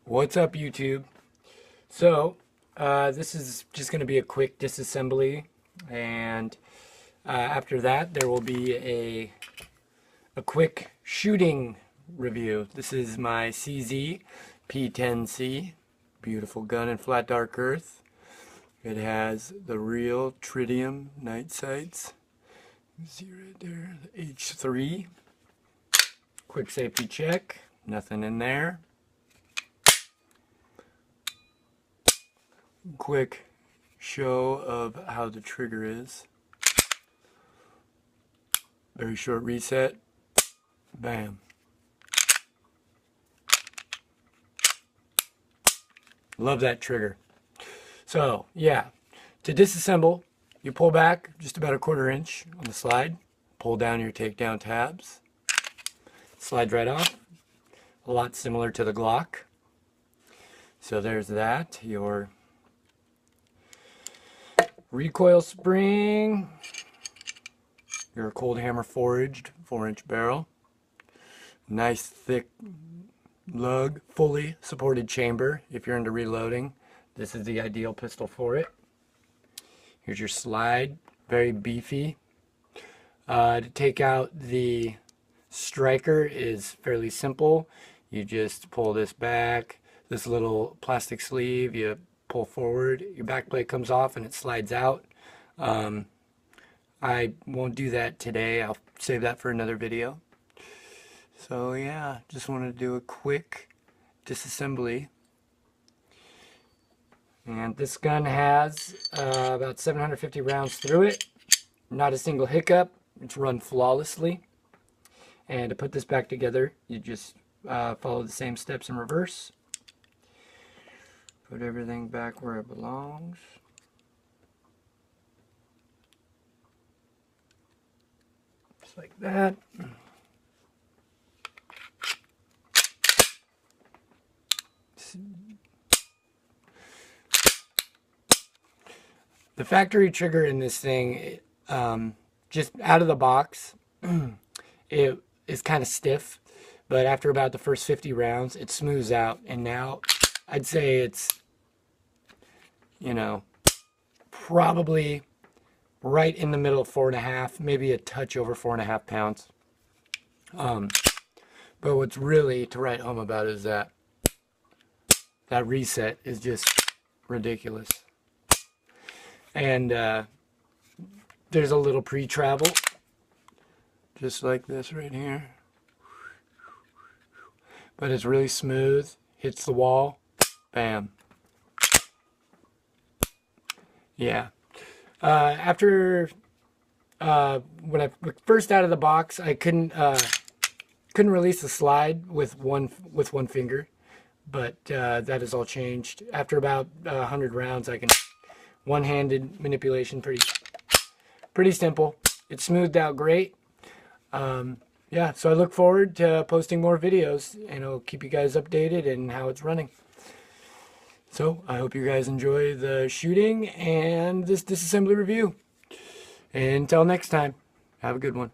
What's up, YouTube? So this is just going to be a quick disassembly, and after that there will be a quick shooting review. This is my Czp10c, beautiful gun in flat dark earth. It has the real tritium night sights. See right there, the H3. Quick safety check, nothing in there. Quick show of how the trigger is. Very short reset. Bam. Love that trigger. So yeah, to disassemble, you pull back just about a 1/4 inch on the slide, pull down your takedown tabs, slide right off. A lot similar to the Glock. So there's that, your recoil spring, your cold hammer forged 4-inch barrel, nice thick lug, fully supported chamber. If you're into reloading, this is the ideal pistol for it. Here's your slide, very beefy. To take out the striker is fairly simple. You just pull this back, this little plastic sleeve, you pull forward, your back plate comes off and it slides out. I won't do that today, I'll save that for another video. So yeah, just wanted to do a quick disassembly. And this gun has about 750 rounds through it, not a single hiccup, it's run flawlessly. And to put this back together, you just follow the same steps in reverse. Put everything back where it belongs. Just like that. The factory trigger in this thing, just out of the box, it is kind of stiff, but after about the first 50 rounds, it smooths out, and now I'd say it's, you know, probably right in the middle of 4.5, maybe a touch over 4.5 pounds. But what's really to write home about is that reset is just ridiculous. And there's a little pre-travel, just like this right here. But it's really smooth, hits the wall, bam. Yeah. After when I first out of the box, I couldn't release the slide with one finger, but that has all changed. After about 100 rounds, I can one-handed manipulation, pretty simple. It's smoothed out great. Yeah, so I look forward to posting more videos, and I'll keep you guys updated in how it's running. So I hope you guys enjoy the shooting and this disassembly review. Until next time, have a good one.